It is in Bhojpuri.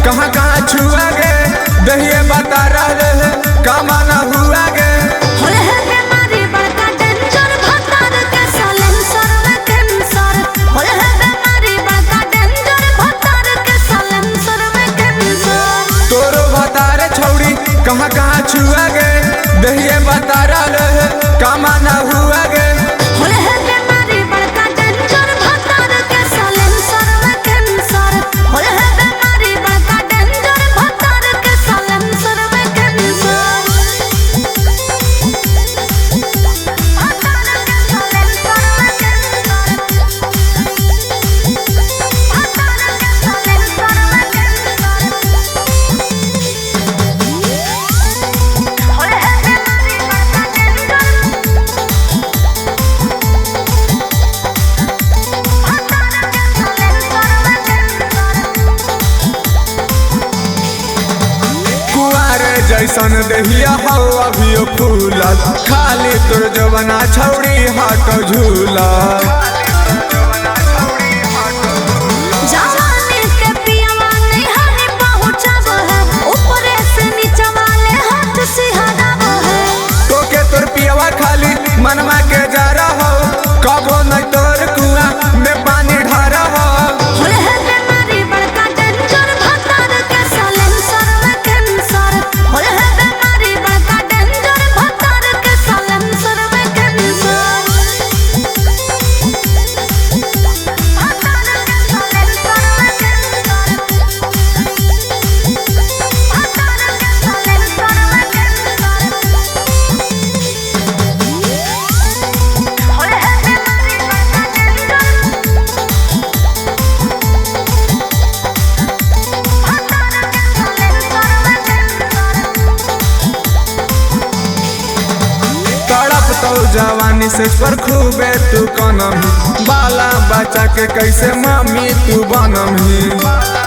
कहाँ कहाँ छुआ गे दहिए बता रहे है का माना हुआ गे कहाँ कहाँ छुआ गे दहिए बता रहे है का माना हुआ गे जैसन दहिया हो अभी फूला खाली तोर जवना छौड़ी हाट झूला तोके तोर पियवा खाली मनवा के जा रहा हो कबो न तोर कुआं में पानी ढारा हो जवानी से पर खूबे तू कनम बाला बचा के कैसे मामी तू बनम ही।